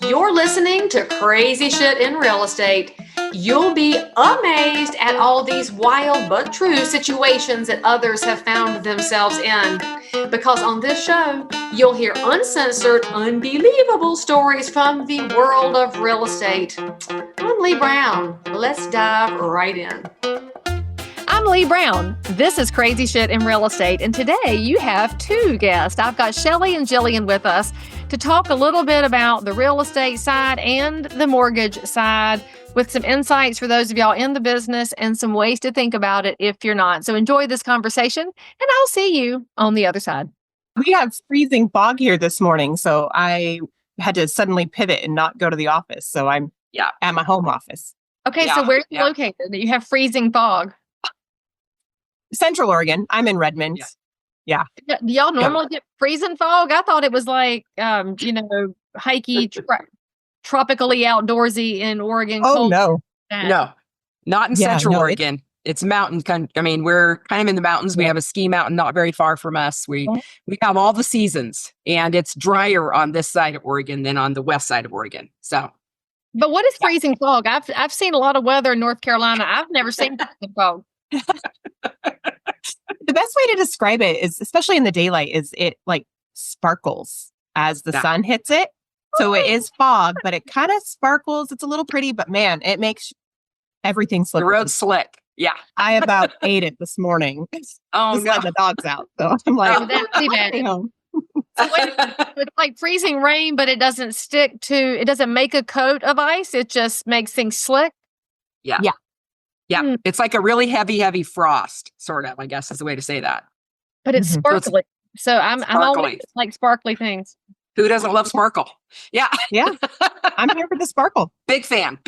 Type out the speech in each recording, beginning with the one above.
You're listening to Crazy Shit in Real Estate. You'll be amazed at all these wild but true situations that others have found themselves in. Because on this show, you'll hear uncensored, unbelievable stories from the world of real estate. I'm Leigh Brown. Let's dive right in. I'm Leigh Brown. This is Crazy Shit in Real Estate, and today you have two guests. I've got Shelley and Jillian with us to talk a little bit about the real estate side and the mortgage side with some insights for those of y'all in the business and some ways to think about it if you're not. So enjoy this conversation, and I'll see you on the other side. We have freezing fog here this morning, so I had to suddenly pivot and not go to the office. So I'm at my home office. Okay, so where are you located? You have freezing fog. Central Oregon. I'm in Redmond. Yeah. Do y'all normally get freezing fog? I thought it was like, hikey, tropically outdoorsy in Oregon. Oh, no. No, not in Central Oregon. It's mountain country. I mean, we're kind of in the mountains. We have a ski mountain not very far from us. We have all the seasons, and it's drier on this side of Oregon than on the west side of Oregon. So, but what is freezing fog? I've seen a lot of weather in North Carolina. I've never seen freezing fog. The best way to describe it is, especially in the daylight, is it like sparkles as the sun hits it. So it is fog, but it kind of sparkles. It's a little pretty, but man, it makes everything slippery. The road's slick. Yeah. I about ate it this morning. Oh, no. Let the dogs out. So I'm like, So it's like freezing rain, but it doesn't it doesn't make a coat of ice. It just makes things slick. Yeah. It's like a really heavy frost, sort of, I guess is the way to say that. But it's sparkly. So I'm always like sparkly things. Who doesn't love sparkle? Yeah. I'm here for the sparkle. Big fan.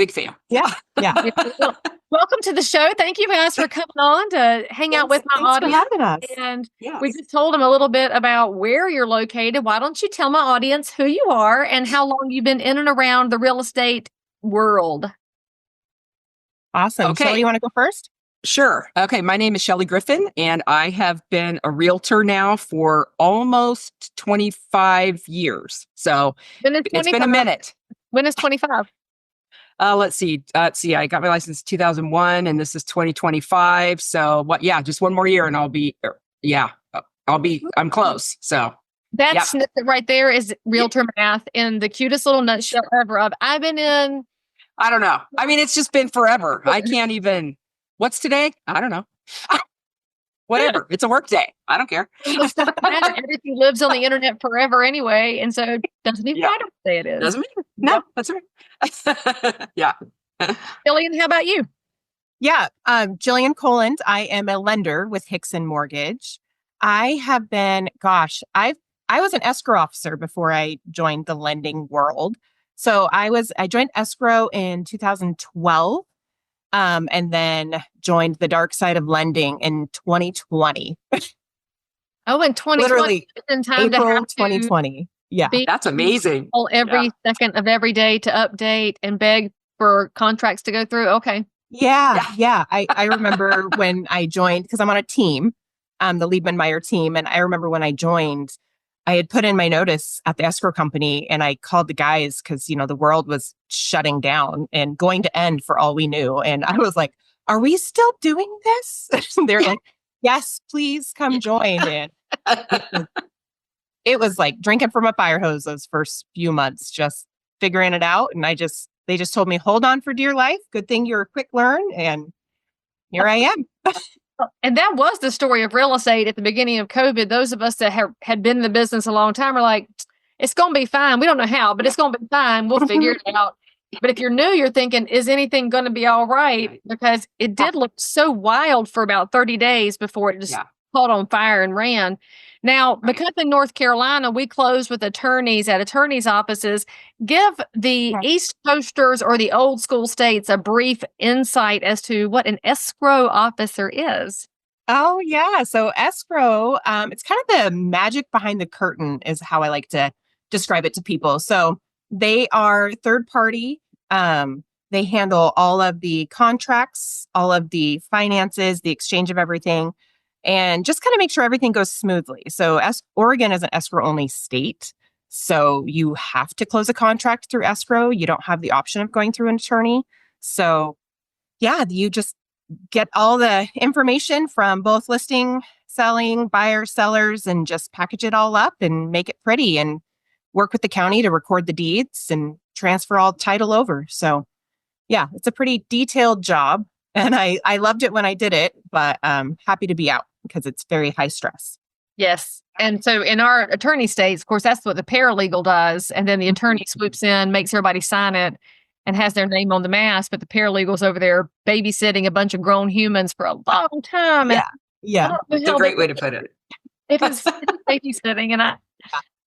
Yeah. Welcome to the show. Thank you guys for coming on to hang out with my audience. Thanks for having us. And we just told them a little bit about where you're located. Why don't you tell my audience who you are and how long you've been in and around the real estate world? Awesome. Okay. Shelley, you want to go first? Sure. Okay. My name is Shelley Griffin, and I have been a realtor now for almost 25 years. So it's been a minute. When is 25? Let's see. I got my license in 2001, and this is 2025. So just one more year and I'm close. So that snippet right there is realtor math in the cutest little nutshell ever of I've been in. I don't know. I mean, it's just been forever. I can't even. What's today? I don't know. Whatever. It's a work day. I don't care. Everything lives on the internet forever anyway. And so it doesn't even matter what day it is. Doesn't matter. No, that's right. Yeah. Jillian, how about you? Yeah. Jillian Koland. I am a lender with Hickson Mortgage. I have been, I was an escrow officer before I joined the lending world. So I joined Escrow in 2012, and then joined the dark side of lending in 2020. Oh, in 2020, literally in time April to have 2020. Yeah, that's amazing. Every second of every day to update and beg for contracts to go through. Okay. Yeah. I remember when I joined, because I'm on a team, the Liebman-Meyer team, and I remember when I joined, I had put in my notice at the escrow company, and I called the guys because, the world was shutting down and going to end for all we knew. And I was like, are we still doing this? They're like, yes, please come join. And it was like drinking from a fire hose those first few months, just figuring it out. And they just told me, hold on for dear life. Good thing you're a quick learn. And here I am. And that was the story of real estate at the beginning of COVID. Those of us that had been in the business a long time are like, it's going to be fine. We don't know how, but it's going to be fine. We'll figure it out. But if you're new, you're thinking, is anything going to be all right? Because it did look so wild for about 30 days before it just caught on fire and ran. Now, because in North Carolina, we close with attorneys at attorneys' offices. Give the East Coasters or the old school states a brief insight as to what an escrow officer is. Oh, yeah. So escrow, it's kind of the magic behind the curtain is how I like to describe it to people. So they are third party. They handle all of the contracts, all of the finances, the exchange of everything, and just kind of make sure everything goes smoothly. So Oregon is an escrow only state. So you have to close a contract through escrow. You don't have the option of going through an attorney. So yeah, you just get all the information from both listing, selling, buyers, sellers, and just package it all up and make it pretty and work with the county to record the deeds and transfer all title over. So yeah, it's a pretty detailed job. And I loved it when I did it, but happy to be out because it's very high stress. Yes. And so in our attorney states, of course, that's what the paralegal does. And then the attorney swoops in, makes everybody sign it, and has their name on the mask. But the paralegal's over there babysitting a bunch of grown humans for a long time. Yeah. It's a great way to put it. It is babysitting. And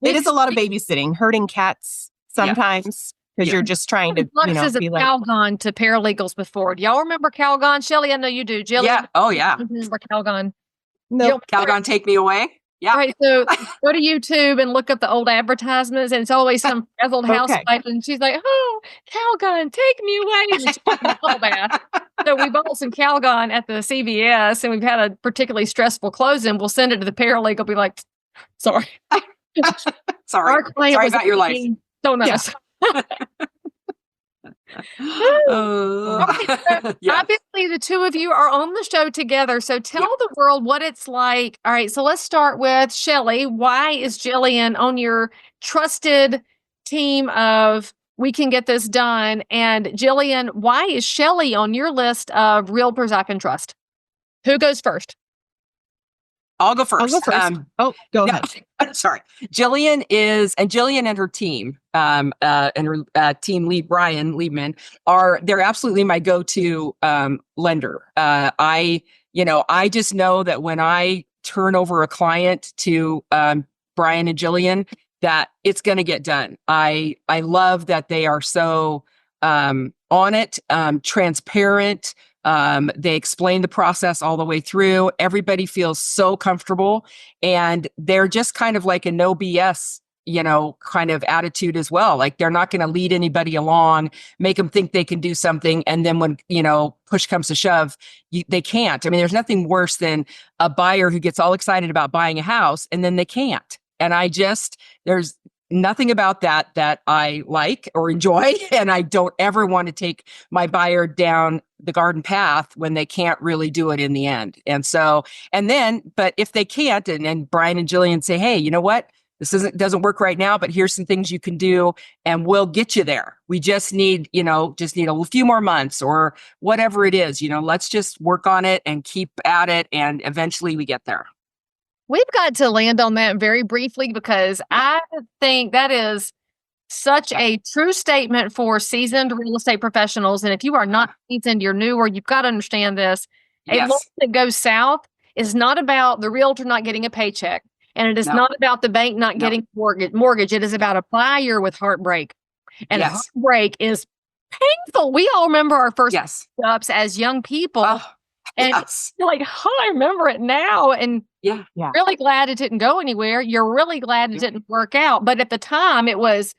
it is a lot of babysitting, herding cats sometimes because you're just trying to, be like. Calgon to paralegals before. Do y'all remember Calgon? Shelley, I know you do. Jillian? Yeah. Oh, yeah. Remember Calgon? No. Calgon, take me away. Yeah. All right. So go to YouTube and look up the old advertisements, and it's always some frazzled housewife, and she's like, "Oh, Calgon, take me away." And she's taking a bubble bath. So we bought some Calgon at the CVS, and we've had a particularly stressful closing. We'll send it to the paralegal. Be like, "Sorry, sorry about your life. So nice." Obviously, the two of you are on the show together. So tell the world what it's like. All right. So let's start with Shelley. Why is Jillian on your trusted team of we can get this done? And Jillian, why is Shelley on your list of realtors I can trust? Who goes first? I'll go first. Go ahead. Sorry. Jillian and her team, and her team lead, Brian Liebman, they're absolutely my go-to lender. I just know that when I turn over a client to Brian and Jillian, that it's going to get done. I love that they are so on it, transparent. They explain the process all the way through. Everybody feels so comfortable, and they're just kind of like a no BS, kind of attitude as well. Like they're not going to lead anybody along, make them think they can do something. And then when, push comes to shove, they can't. I mean, there's nothing worse than a buyer who gets all excited about buying a house and then they can't. And there's nothing about that I like or enjoy. And I don't ever want to take my buyer down the garden path when they can't really do it in the end. But if they can't, and Brian and Jillian say, hey, you know what? This doesn't work right now, but here's some things you can do and we'll get you there. We just need a few more months or whatever it is, let's just work on it and keep at it. And eventually we get there. We've got to land on that very briefly because I think that is such a true statement for seasoned real estate professionals. And if you are not seasoned, you're newer, you've got to understand this. Yes. A loan that goes south is not about the realtor not getting a paycheck. And it is not about the bank not getting mortgage. It is about a buyer with heartbreak. And heartbreak is painful. We all remember our first ups as young people. And you're like, I remember it now. And really glad it didn't go anywhere. You're really glad it didn't work out. But at the time, it was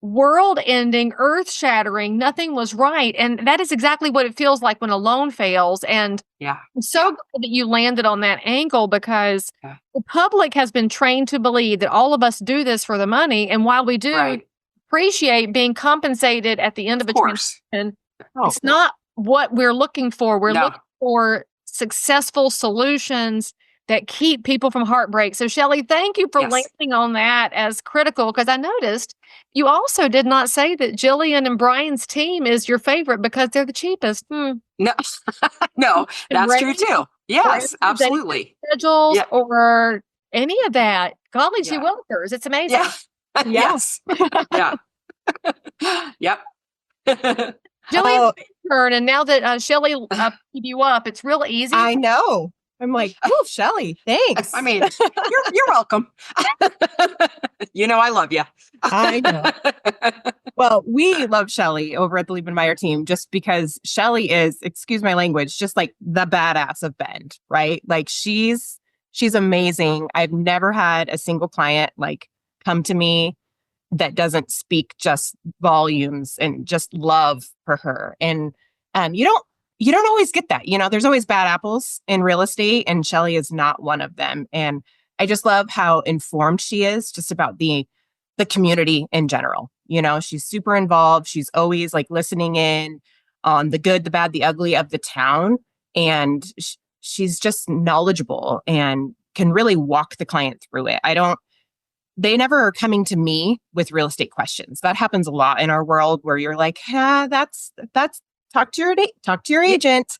world-ending, earth-shattering. Nothing was right. And that is exactly what it feels like when a loan fails. And I'm so glad that you landed on that angle because the public has been trained to believe that all of us do this for the money. And while we do appreciate being compensated at the end of a transaction, it's not what we're looking for. We're looking for successful solutions that keep people from heartbreak. So Shelley, thank you for landing on that as critical because I noticed you also did not say that Jillian and Brian's team is your favorite because they're the cheapest. No, no, that's true too. Yes, absolutely. Schedules or any of that. Golly gee willikers. It's amazing. Yes. Yep. Jillian, turn, and now that Shelley keep you up, it's real easy. I know. I'm like, oh, Shelley, thanks. I mean, you're welcome. I love you. I know. Well, we love Shelley over at the Liebenmeyer team just because Shelley is, excuse my language, just like the badass of Bend, right? Like she's amazing. I've never had a single client like come to me that doesn't speak just volumes and just love for her. And you don't always get that. There's always bad apples in real estate, and Shelley is not one of them. And I just love how informed she is just about the the community in general. She's super involved. She's always like listening in on the good, the bad, the ugly of the town. And she's just knowledgeable and can really walk the client through it. They never are coming to me with real estate questions. That happens a lot in our world where you're like, that's talk to your agent.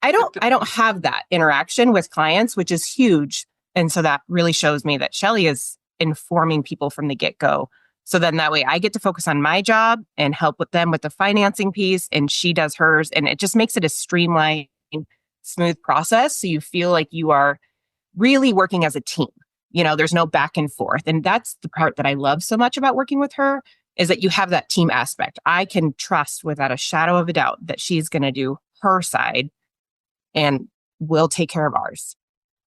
I don't have that interaction with clients, which is huge. And so that really shows me that Shelley is informing people from the get-go. So then that way I get to focus on my job and help with them with the financing piece, and she does hers. And it just makes it a streamlined, smooth process. So you feel like you are really working as a team. There's no back and forth. And that's the part that I love so much about working with her, is that you have that team aspect. I can trust without a shadow of a doubt that she's going to do her side and we'll take care of ours.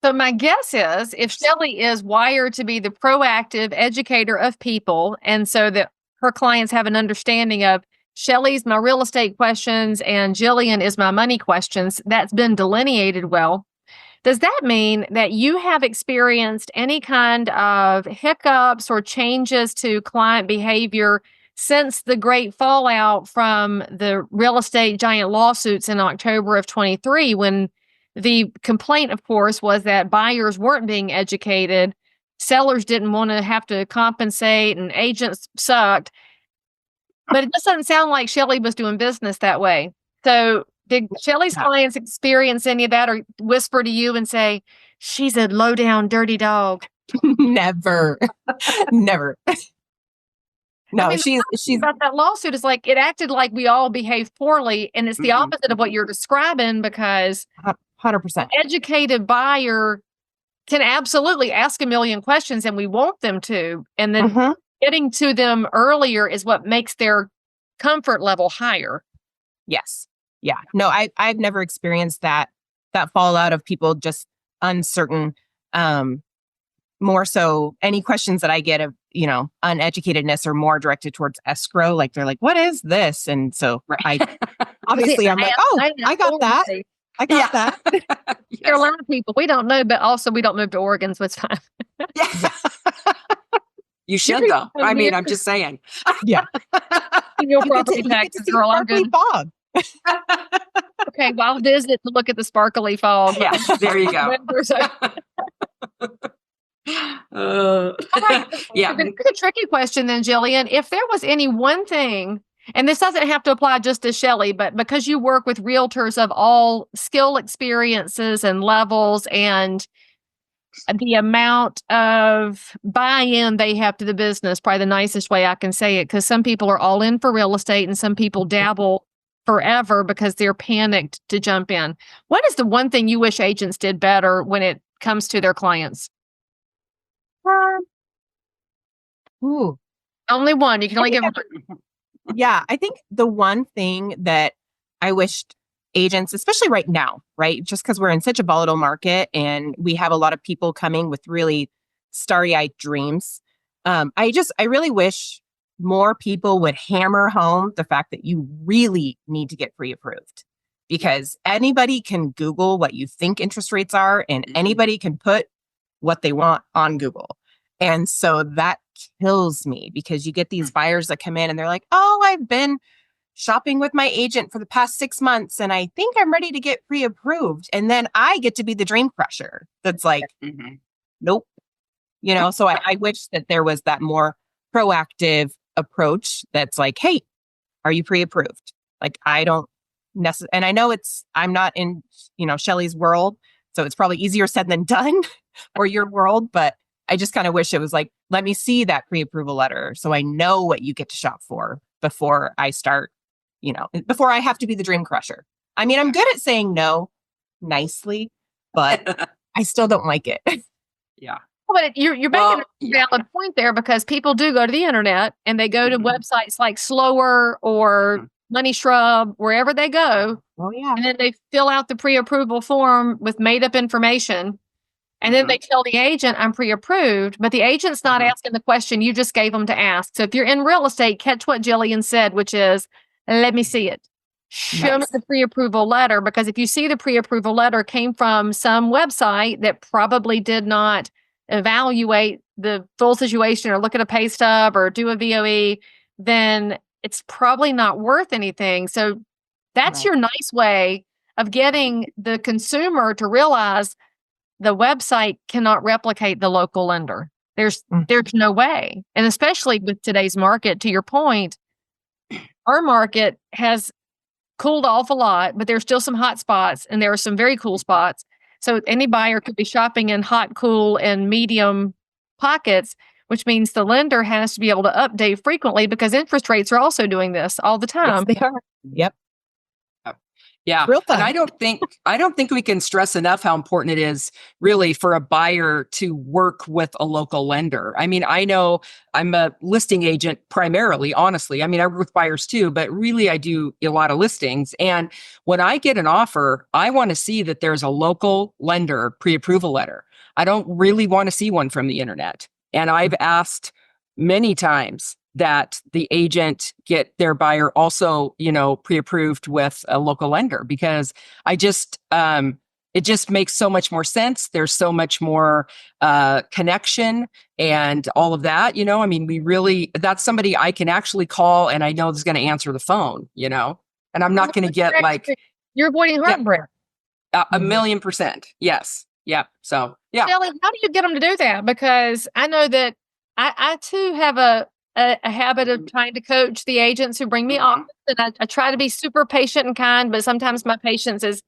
So my guess is if Shelley is wired to be the proactive educator of people, and so that her clients have an understanding of Shelley's my real estate questions and Jillian is my money questions, that's been delineated well. Does that mean that you have experienced any kind of hiccups or changes to client behavior since the great fallout from the real estate giant lawsuits in October of 23, when the complaint, of course, was that buyers weren't being educated, sellers didn't want to have to compensate, and agents sucked? But it just doesn't sound like Shelley was doing business that way. So did Shelley's clients experience any of that, or whisper to you and say, she's a low down, dirty dog? Never. Never. No, she's about that lawsuit is like, it acted like we all behaved poorly. And it's the opposite of what you're describing, because 100% educated buyer can absolutely ask a million questions, and we want them to. And then getting to them earlier is what makes their comfort level higher. Yes. Yeah. No, I've never experienced that fallout of people just uncertain. More so any questions that I get of, uneducatedness are more directed towards escrow. Like they're like, what is this? And so I'm like, I got that. I got that. Yes. There are a lot of people we don't know, but also we don't move to Oregon, so it's fine. Yeah. You should though. I mean, I'm just saying. Yeah. Your property taxes are all good. Fog. Okay, well, I'll visit to look at the sparkly fog. Yeah, there you go. Yeah. It's a tricky question then, Jillian. If there was any one thing, and this doesn't have to apply just to Shelley, but because you work with realtors of all skill experiences and levels, and the amount of buy-in they have to the business, probably the nicest way I can say it, because some people are all in for real estate and some people dabble forever because they're panicked to jump in. What is the one thing you wish agents did better when it comes to their clients? Only one. You can only give one. Yeah, I think the one thing that I wished agents, especially right now, right? Just because we're in such a volatile market and we have a lot of people coming with really starry-eyed dreams. I really wish more people would hammer home the fact that you really need to get pre-approved, because anybody can Google what you think interest rates are, and anybody can put what they want on Google. And so that kills me, because you get these buyers that come in and they're like, oh, I've been shopping with my agent for the past 6 months and I think I'm ready to get pre-approved. And then I get to be the dream crusher. That's like, nope. So I wish that there was that more proactive approach that's like, hey, are you pre-approved? Like, I don't necessarily, and I know I'm not in, Shelley's world, so it's probably easier said than done or your world, but I just kind of wish it was like, let me see that pre-approval letter so I know what you get to shop for before I start, before I have to be the dream crusher. I mean, I'm good at saying no nicely, but I still don't like it. Yeah. But you're making a valid point there, because people do go to the internet and they go to websites like Slower or Money Shrub, wherever they go. Oh, yeah. And then they fill out the pre-approval form with made up information. And then they tell the agent, I'm pre-approved, but the agent's not asking the question you just gave them to ask. So if you're in real estate, catch what Jillian said, which is, let me see it. Show me the pre-approval letter, because if you see the pre-approval letter came from some website that probably did not evaluate the full situation or look at a pay stub or do a VOE, then it's probably not worth anything. So that's your nice way of getting the consumer to realize the website cannot replicate the local lender. There's no way. And especially with today's market, to your point, our market has cooled off a lot, but there's still some hot spots and there are some very cool spots. So any buyer could be shopping in hot, cool, and medium pockets, which means the lender has to be able to update frequently because interest rates are also doing this all the time. Yes, they are. Yep. Yeah. Real fun. And I don't think we can stress enough how important it is really for a buyer to work with a local lender. I mean, I know I'm a listing agent primarily, honestly. I mean, I work with buyers too, but really I do a lot of listings. And when I get an offer, I want to see that there's a local lender pre-approval letter. I don't really want to see one from the internet. And I've asked many times that the agent get their buyer also, pre-approved with a local lender, because I just, it just makes so much more sense. There's so much more connection and all of that, I mean, that's somebody I can actually call and I know is going to answer the phone, and I'm not going to get you're avoiding heartbreak. Yeah, 1,000,000%. Yes. Yeah. So, yeah. Shelley, how do you get them to do that? Because I know that I too have a habit of trying to coach the agents who bring me on. And I try to be super patient and kind, but sometimes my patience is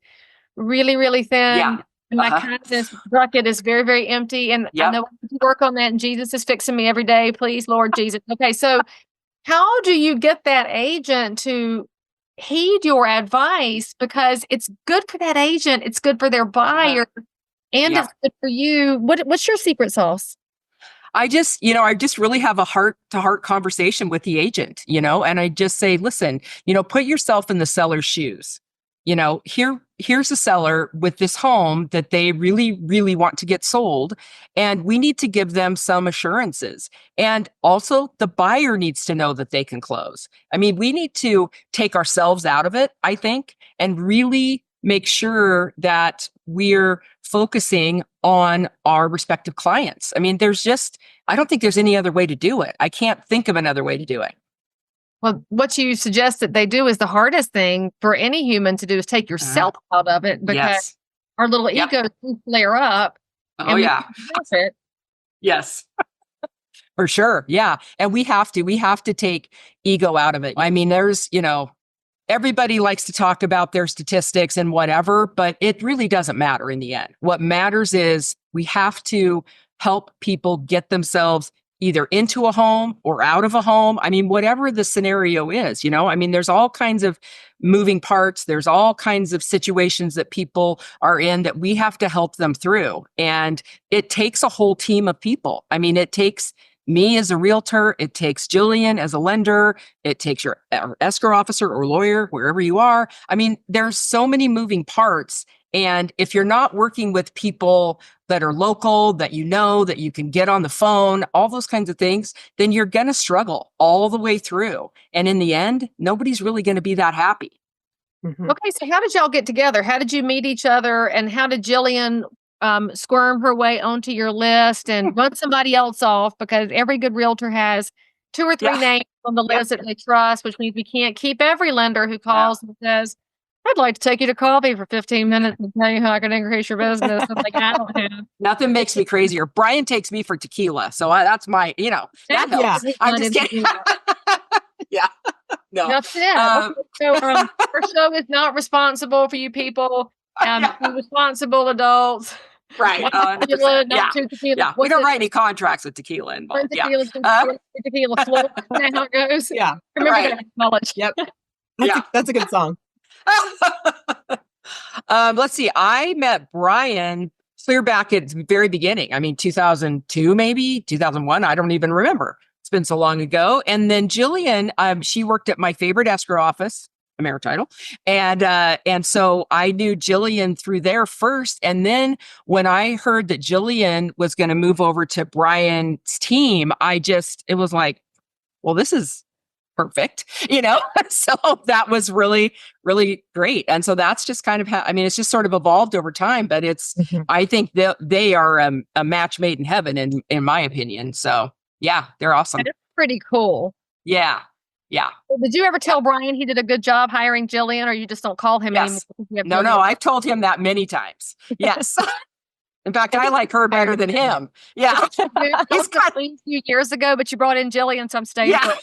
really, really thin. Yeah. And my kindness bucket is very, very empty. And I know I have to work on that. And Jesus is fixing me every day. Please, Lord Jesus. Okay. So how do you get that agent to heed your advice? Because it's good for that agent. It's good for their buyer. And it's good for you. What's your secret sauce? I just really have a heart-to-heart conversation with the agent, and I just say, listen, put yourself in the seller's shoes. Here's a seller with this home that they really, really want to get sold, and we need to give them some assurances. And also the buyer needs to know that they can close. I mean, we need to take ourselves out of it, I think, and really make sure that we're focusing on our respective clients. I mean, I don't think there's any other way to do it. I can't think of another way to do it. Well, what you suggest that they do is the hardest thing for any human to do is take yourself out of it, because our little egos flare up. Oh, yeah. Yes. For sure. Yeah. And we have to take ego out of it. I mean, there's, everybody likes to talk about their statistics and whatever, but it really doesn't matter in the end. What matters is we have to help people get themselves either into a home or out of a home. I mean, whatever the scenario is, I mean, there's all kinds of moving parts. There's all kinds of situations that people are in that we have to help them through. And it takes a whole team of people. I mean, it takes me as a realtor, it takes Jillian as a lender, it takes your escrow officer or lawyer, wherever you are. I mean, there's so many moving parts. And if you're not working with people that are local, that that you can get on the phone, all those kinds of things, then you're going to struggle all the way through. And in the end, nobody's really going to be that happy. Mm-hmm. Okay, so how did y'all get together? How did you meet each other? And how did Jillian squirm her way onto your list and run somebody else off? Because every good realtor has 2 or 3 names on the list that they trust, which means we can't keep every lender who calls and says, I'd like to take you to coffee for 15 minutes and tell you how I can increase your business. I'm like, I don't have. Nothing makes me crazier. Brian takes me for tequila. So that's my, that helps. I'm just kidding. Yeah. No. That's it. So our show is not responsible for you people. You're responsible adults. Right. Tequila, not too tequila. Yeah. We don't write any contracts with tequila involved. Tequila, tequila float. Isn't that how it goes? Yeah. Remember that in college. Yep. That's a good song. Let's see. I met Brian clear back at the very beginning. I mean, 2002, maybe 2001. I don't even remember. It's been so long ago. And then Jillian, she worked at my favorite escrow office, Amerititle. And so I knew Jillian through there first. And then when I heard that Jillian was going to move over to Brian's team, it was like, well, this is perfect, so that was really, really great. And so that's just kind of how, I mean, it's just sort of evolved over time, but I think they are a match made in heaven in my opinion. So yeah, they're awesome. That's pretty cool. Yeah. Well, did you ever tell Brian he did a good job hiring Jillian, or you just don't call him anymore? No, I've told him that many times. Yes. In fact, I like her better than him. Yeah. He's got a few years ago, but you brought in Jillian, so I'm staying. Yeah.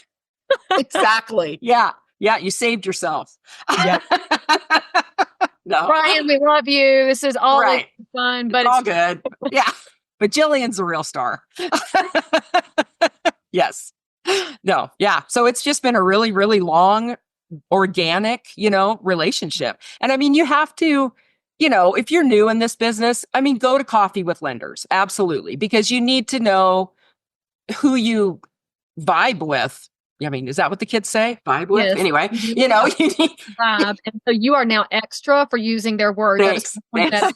Exactly. Yeah. You saved yourself. Yeah. No. Brian, we love you. This is all fun, but it's all good. Yeah. But Jillian's a real star. Yes. No. Yeah. So it's just been a really, really long, organic, relationship. And I mean, you have to, if you're new in this business, I mean, go to coffee with lenders. Absolutely. Because you need to know who you vibe with. I mean, is that what the kids say? Vibe with? Yes. Anyway, you need vibe. And so you are now extra for using their words. Thanks.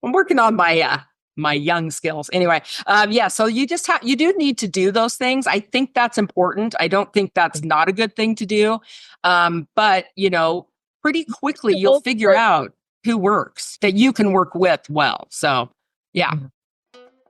I'm working on my young skills. Anyway, so you do need to do those things. I think that's important. I don't think that's not a good thing to do. But pretty quickly you'll figure out who works that you can work with well. So, yeah.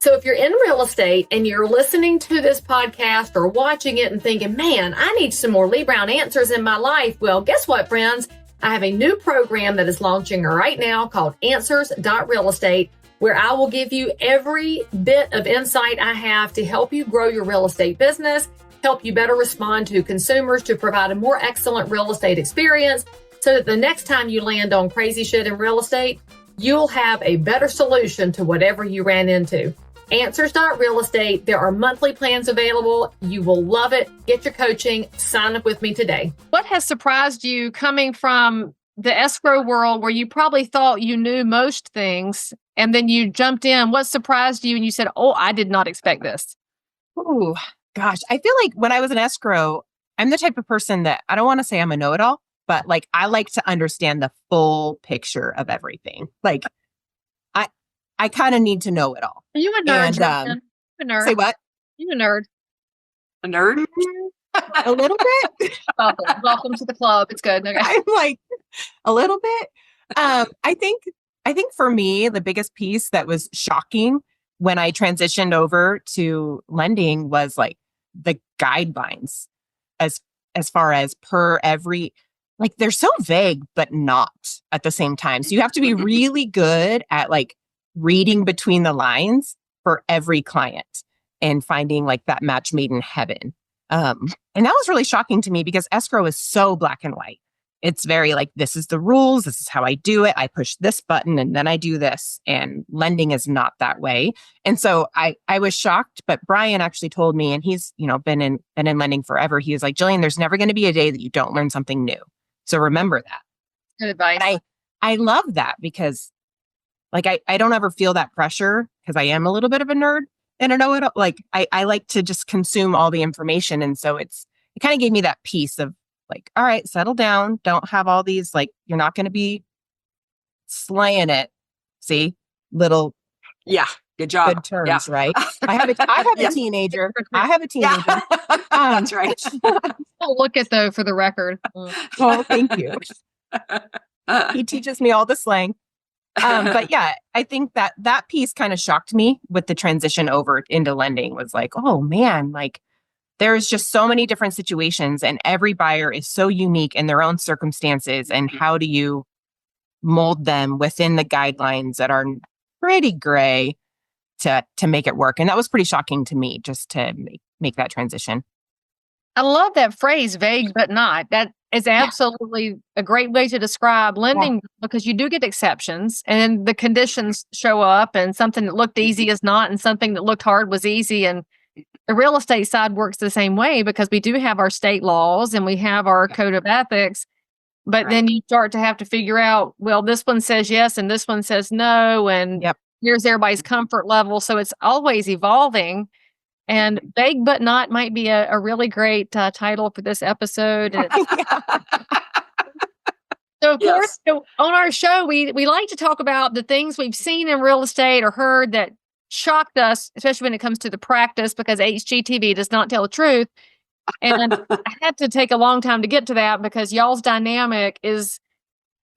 So if you're in real estate and you're listening to this podcast or watching it and thinking, man, I need some more Leigh Brown answers in my life. Well, guess what, friends? I have a new program that is launching right now called Answers.Real Estate, where I will give you every bit of insight I have to help you grow your real estate business, help you better respond to consumers, to provide a more excellent real estate experience, so that the next time you land on crazy shit in real estate, you'll have a better solution to whatever you ran into. Answers.Real Estate. There are monthly plans available. You will love it. Get your coaching. Sign up with me today. What has surprised you coming from the escrow world where you probably thought you knew most things and then you jumped in? What surprised you and you said, oh, I did not expect this? Oh, gosh. I feel like when I was in escrow, I'm the type of person that I don't want to say I'm a know-it-all, but I like to understand the full picture of everything. I kind of need to know it all. Are you a nerd? A nerd. Say what? You a nerd? A nerd? A little bit. Welcome to the club. It's good. Okay. I'm like a little bit. I think for me, the biggest piece that was shocking when I transitioned over to lending was the guidelines as far as per every, they're so vague, but not at the same time. So you have to be really good at reading between the lines for every client and finding that match made in heaven. And that was really shocking to me because escrow is so black and white. It's very this is the rules. This is how I do it. I push this button and then I do this. And lending is not that way. And so I was shocked, but Brian actually told me, and he's, been in lending forever. He was like, Jillian, there's never going to be a day that you don't learn something new. So remember that. Good advice. And I love that because I don't ever feel that pressure because I am a little bit of a nerd and I know it. I like to just consume all the information. And so it kind of gave me that piece of all right, settle down. Don't have all these, you're not going to be slaying it. See, little. Yeah. Good job. Good terms, right? I have a teenager. I have a teenager. Yeah. That's right. I'll look at though for the record. Oh, thank you. He teaches me all the slang. But yeah, I think that piece kind of shocked me with the transition over into lending was oh man, there's just so many different situations and every buyer is so unique in their own circumstances. And how do you mold them within the guidelines that are pretty gray to make it work? And that was pretty shocking to me just to make that transition. I love that phrase, vague but not. That is absolutely a great way to describe lending because you do get exceptions and the conditions show up and something that looked easy is not and something that looked hard was easy. And the real estate side works the same way because we do have our state laws and we have our code of ethics. But then you start to have to figure out, well, this one says yes and this one says no. And here's everybody's comfort level. So it's always evolving. And vague but not might be a really great title for this episode. And so, of course, on our show, we like to talk about the things we've seen in real estate or heard that shocked us, especially when it comes to the practice, because HGTV does not tell the truth. And I had to take a long time to get to that because y'all's dynamic is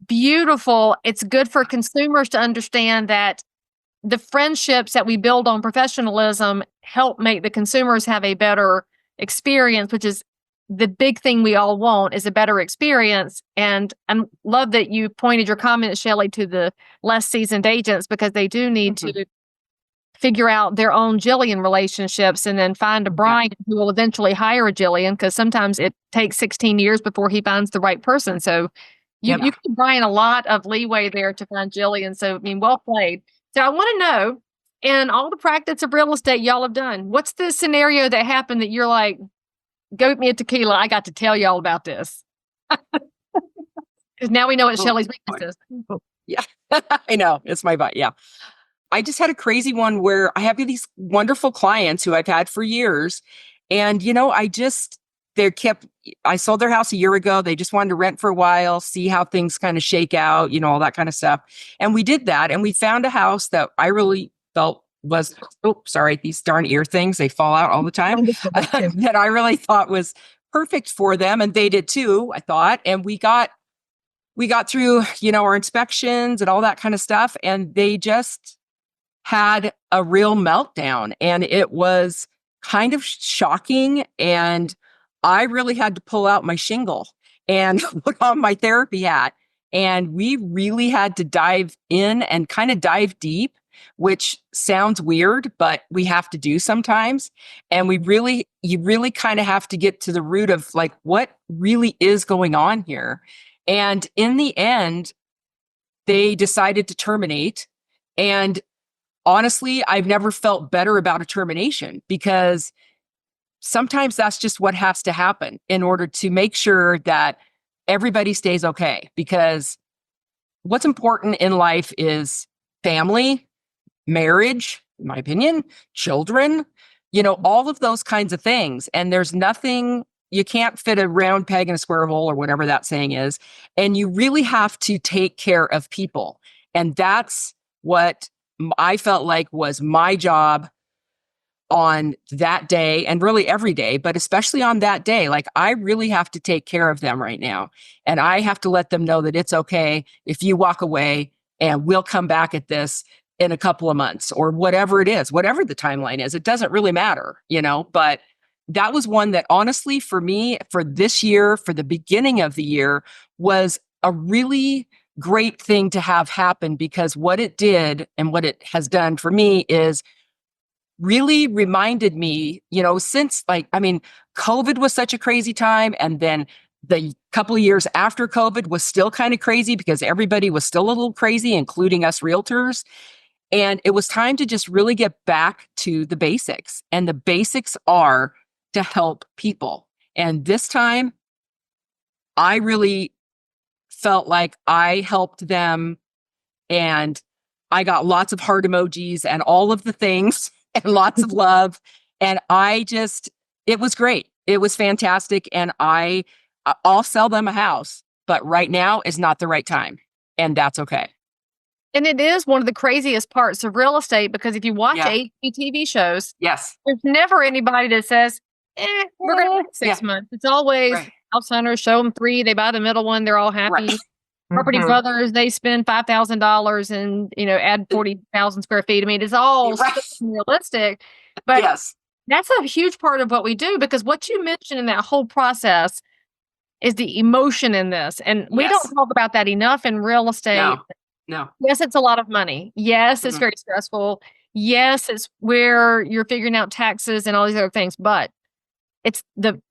beautiful. It's good for consumers to understand that the friendships that we build on professionalism help make the consumers have a better experience, which is the big thing we all want, is a better experience. And I love that you pointed your comments, Shelley, to the less seasoned agents, because they do need to figure out their own Jillian relationships and then find a Brian who will eventually hire a Jillian, because sometimes it takes 16 years before he finds the right person. So you give Brian a lot of leeway there to find Jillian. So, I mean, well played. So I want to know, in all the practice of real estate y'all have done, what's the scenario that happened that you're like, go get me a tequila, I got to tell y'all about this? Because now we know what Shelley's weakness is. Yeah, I know. It's my butt. Yeah. I just had a crazy one where I have these wonderful clients who I've had for years. And, I sold their house a year ago. They just wanted to rent for a while, see how things kind of shake out, all that kind of stuff. And we did that. And we found a house that I really felt was, these darn ear things, they fall out all the time, that I really thought was perfect for them. And they did too, I thought. And we got through, our inspections and all that kind of stuff. And they just had a real meltdown, and it was kind of shocking. And I really had to pull out my shingle and put on my therapy hat. And we really had to dive in and kind of dive deep, which sounds weird, but we have to do sometimes. And you really kind of have to get to the root of like, what really is going on here. And in the end, they decided to terminate. And honestly, I've never felt better about a termination, because sometimes that's just what has to happen in order to make sure that everybody stays okay. Because what's important in life is family, marriage, in my opinion, children, all of those kinds of things. And there's nothing, you can't fit a round peg in a square hole, or whatever that saying is. And you really have to take care of people. And that's what I felt like was my job on that day, and really every day, but especially on that day. Like, I really have to take care of them right now. And I have to let them know that it's okay if you walk away, and we'll come back at this in a couple of months, or whatever it is, whatever the timeline is. It doesn't really matter, but that was one that honestly, for me, for this year, for the beginning of the year, was a really great thing to have happen, because what it did and what it has done for me is really reminded me, since COVID was such a crazy time. And then the couple of years after COVID was still kind of crazy, because everybody was still a little crazy, including us realtors. And it was time to just really get back to the basics. And the basics are to help people. And this time, I really felt like I helped them, and I got lots of heart emojis and all of the things and lots of love. And it was great. It was fantastic. And I'll sell them a house, but right now is not the right time. And that's okay. And it is one of the craziest parts of real estate, because if you watch TV shows, yes, there's never anybody that says, we're going to wait 6 months. It's always house hunters, show them 3, they buy the middle one, they're all happy. Right. Property Brothers, they spend $5,000 and, add 40,000 square feet. I mean, it's all realistic, but that's a huge part of what we do, because what you mentioned in that whole process is the emotion in this. And we don't talk about that enough in real estate. No. Yes, it's a lot of money. Yes, it's very stressful. Yes, it's where you're figuring out taxes and all these other things, but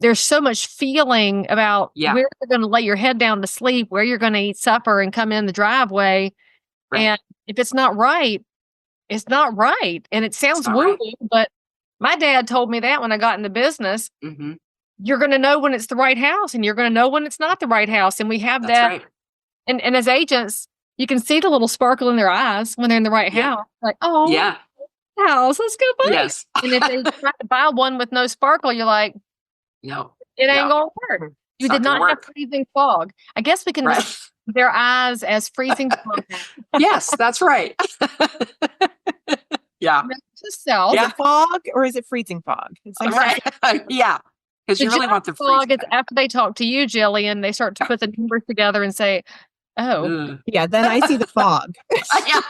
there's so much feeling about where you're going to lay your head down to sleep, where you're going to eat supper and come in the driveway. Right. And if it's not right, it's not right. And it sounds woo, but my dad told me that when I got in the business. Mm-hmm. You're going to know when it's the right house, and you're going to know when it's not the right house. And we have that. Right. And as agents, you can see the little sparkle in their eyes when they're in the right house. Like, house, let's go buy it. And if they try to buy one with no sparkle, you're like, no, it ain't gonna work. You did not have freezing fog. I guess we can describe their eyes as freezing fog. Yes, that's right. Yeah. Is it fog or is it freezing fog? It's like yeah. because you really want the freeze fog is after they talk to you, Jillian, they start to put the numbers together and say, oh. Yeah, then I see the fog. Yeah.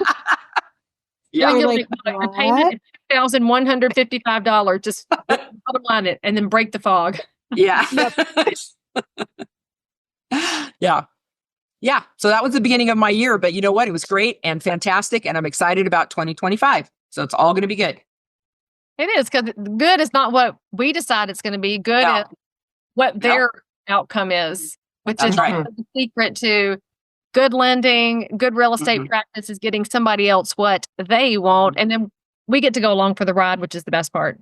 Yeah, You're you're like, a payment is $2,155. Just bottom line it and then break the fog. Yeah. Yeah. Yeah. So that was the beginning of my year. But you know what? It was great and fantastic. And I'm excited about 2025. So it's all going to be good. It is, because good is not what we decide it's going to be. Good is what their outcome is, which That's is right. the secret to good lending, good real estate practice is getting somebody else what they want. And then we get to go along for the ride, which is the best part.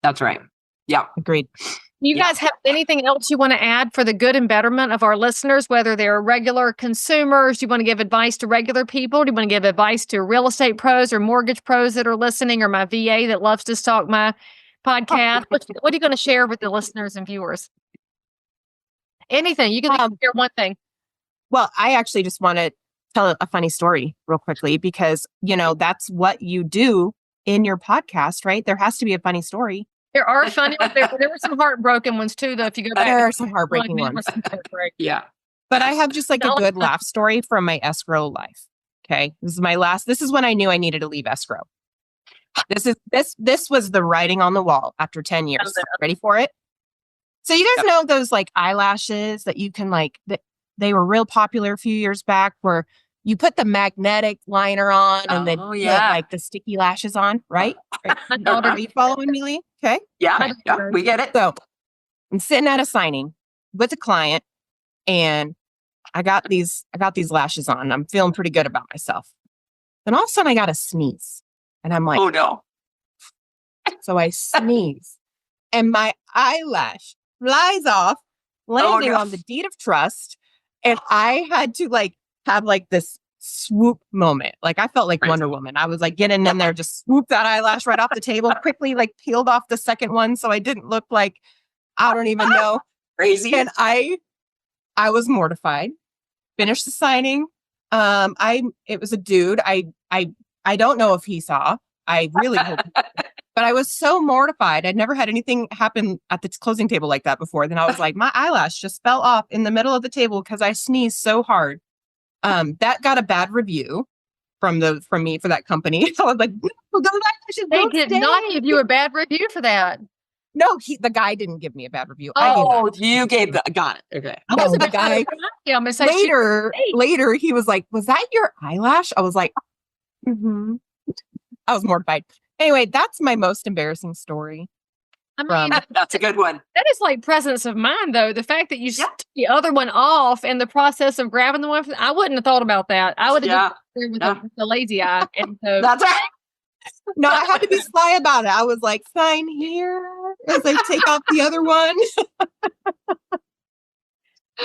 That's right. Yeah. Agreed. You guys have anything else you want to add for the good and betterment of our listeners, whether they're regular consumers? Do you want to give advice to regular people? Do you want to give advice to real estate pros or mortgage pros that are listening, or my VA that loves to stalk my podcast? What are you going to share with the listeners and viewers? Anything. You can share one thing. Well, I actually just want to tell a funny story real quickly, because, that's what you do in your podcast, right? There has to be a funny story. There are funny ones. There were some heartbroken ones too, though. If you go back, there are some heartbreaking ones. Yeah. But I have just like a good laugh story from my escrow life. Okay. This is when I knew I needed to leave escrow. This was the writing on the wall after 10 years. Ready for it? So you guys know those like eyelashes that you can they were real popular a few years back, where you put the magnetic liner on and then put like the sticky lashes on, right? Are you following me, Leigh? Okay. Yeah, we get it. So I'm sitting at a signing with a client, and I got these lashes on. I'm feeling pretty good about myself. Then all of a sudden I got a sneeze, and I'm like, oh no. So I sneeze, and my eyelash flies off, landing on the deed of trust. And I had to have this swoop moment. I felt like Wonder Woman. I was getting in there, just swoop that eyelash right off the table, quickly peeled off the second one so I didn't look like, I don't even know. Crazy. And I was mortified. Finished the signing. It was a dude. I don't know if he saw. I really hope. But I was so mortified. I'd never had anything happen at the closing table like that before. Then I was like, my eyelash just fell off in the middle of the table because I sneezed so hard. That got a bad review from me for that company. I was like, no, those eyelashes they did not give you a bad review for that. No, the guy didn't give me a bad review. You gave got it. Okay. No, the guy later he was like, was that your eyelash? I was like, I was mortified. Anyway, that's my most embarrassing story. I mean, that's a good one. That is presence of mind, though. The fact that you took the other one off in the process of grabbing the one, I wouldn't have thought about that. I would have just been there with the lazy eye. And so that's right. No, I had to be sly about it. I was like, sign here as I take off the other one.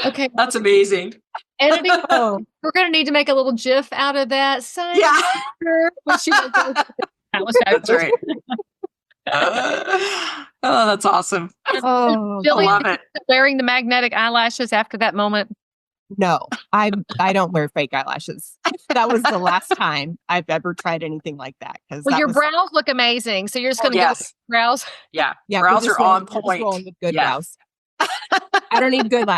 Okay. That's amazing. Editing. We're going to need to make a little GIF out of that. Sign here. That's right. Oh, that's awesome. Oh, I love it. Wearing the magnetic eyelashes after that moment? No, I don't wear fake eyelashes. That was the last time I've ever tried anything like that. Well, your brows look amazing. So you're just going to go with brows? Yeah. Brows are on point. With good brows. I don't need good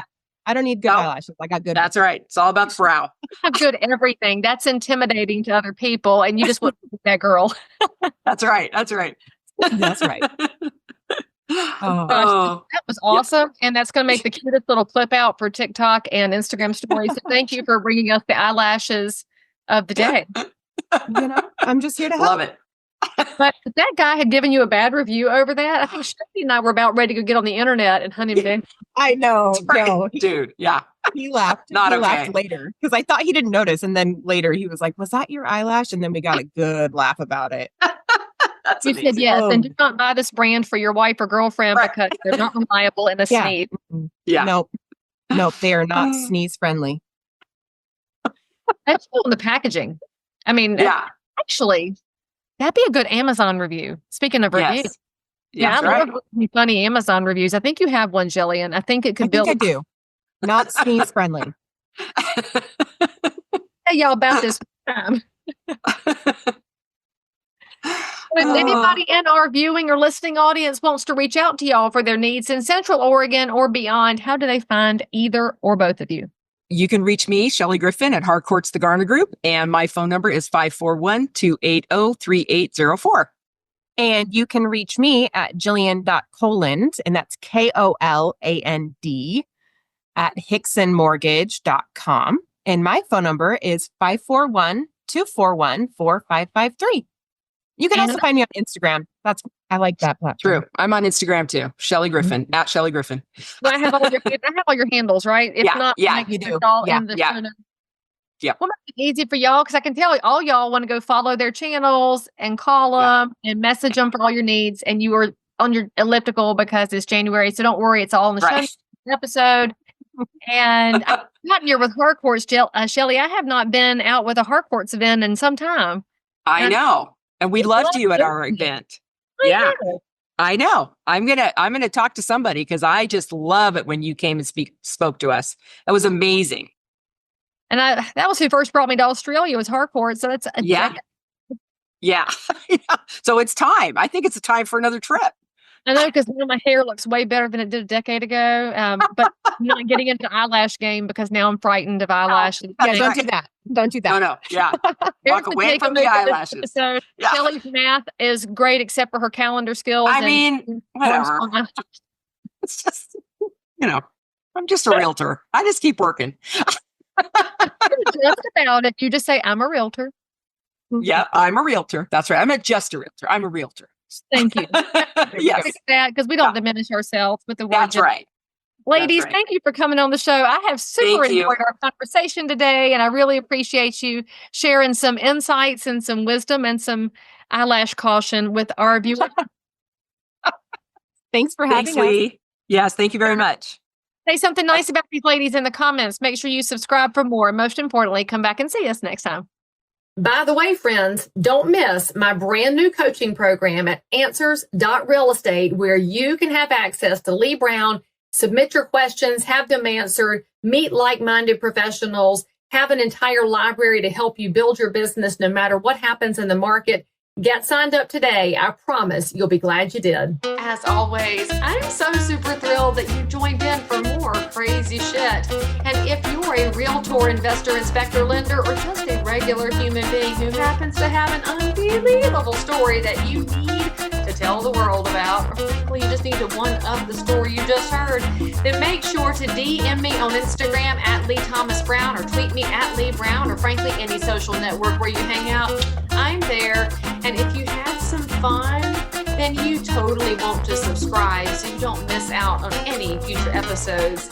eyelashes. I got good. That's right. It's all about the brow. Have good everything. That's intimidating to other people, and you just want to be that girl. That's right. That's right. That's right. Gosh, that was awesome. And that's going to make the cutest little clip out for TikTok and Instagram stories. So thank you for bringing us the eyelashes of the day. I'm just here to help. Love it. But if that guy had given you a bad review over that, I think Shelley and I were about ready to go get on the internet and hunt him down. I know. Right. No, dude. Yeah. He laughed. Laughed later because I thought he didn't notice. And then later he was like, was that your eyelash? And then we got a good laugh about it. That's you said yes. And do not buy this brand for your wife or girlfriend because they're not reliable in a sneeze. Yeah. Nope. They are not sneeze friendly. That's cool in the packaging. I mean, actually, that'd be a good Amazon review. Speaking of reviews. Yeah, I love funny Amazon reviews. I think you have one, Jillian. I think it could build. I do. Not sneeze friendly. Hey, y'all about this time. If anybody in our viewing or listening audience wants to reach out to y'all for their needs in Central Oregon or beyond, how do they find either or both of you? You can reach me, Shelley Griffin, at Harcourt's The Garner Group, and my phone number is 541-280-3804. And you can reach me at Jillian.Koland, and that's Koland at HicksonMortgage.com. And my phone number is 541-241-4553. You can also find me on Instagram. I like that platform. True. I'm on Instagram too. Shelley Griffin, at Shelley Griffin. Well, I have all your handles, right? If not, you do. All in the show notes. Yeah. We'll make it easy for y'all because I can tell all y'all want to go follow their channels and call them and message them for all your needs. And you are on your elliptical because it's January. So don't worry. It's all in the show episode. And I've gotten here with Harcourt's, Shelley. I have not been out with a Harcourt's event in some time. I know. And we loved you at our event. I know. I'm gonna talk to somebody because I just love it when you came and spoke to us. That was amazing. And that was who first brought me to Australia was Harcourt. So that's yeah. So it's time. I think it's a time for another trip. I know because now my hair looks way better than it did a decade ago. But I'm not getting into the eyelash game because now I'm frightened of eyelashes. Don't do that. Don't do that. No. Yeah. Walk away from the eyelashes. So Shelley's math is great except for her calendar skills. I mean, whatever. It's just, I'm just a realtor. I just keep working. Just about it. You just say, I'm a realtor. Yeah, I'm a realtor. That's right. I'm not just a realtor. I'm a realtor. Thank you. Yes. Because we don't diminish ourselves with the word. That's right. Ladies, thank you for coming on the show. I have super enjoyed our conversation today, and I really appreciate you sharing some insights and some wisdom and some eyelash caution with our viewers. Thanks for having us. Leigh. Yes, thank you very much. Say something nice about these ladies in the comments. Make sure you subscribe for more. And most importantly, come back and see us next time. By the way, friends, don't miss my brand new coaching program at answers.realestate, where you can have access to Leigh Brown, submit your questions, have them answered, meet like-minded professionals, have an entire library to help you build your business no matter what happens in the market. Get signed up today. I promise you'll be glad you did. As always, I'm so super thrilled that you joined in for more crazy shit. And if you're a realtor, investor, inspector, lender, or just a regular human being who happens to have an unbelievable story that you need to tell the world about, or frankly, you just need to one-up the story you just heard, then make sure to DM me on Instagram at Leigh Thomas Brown, or tweet me at Leigh Brown, or frankly, any social network where you hang out. I'm there. And if you had some fun, then you totally want to subscribe so you don't miss out on any future episodes.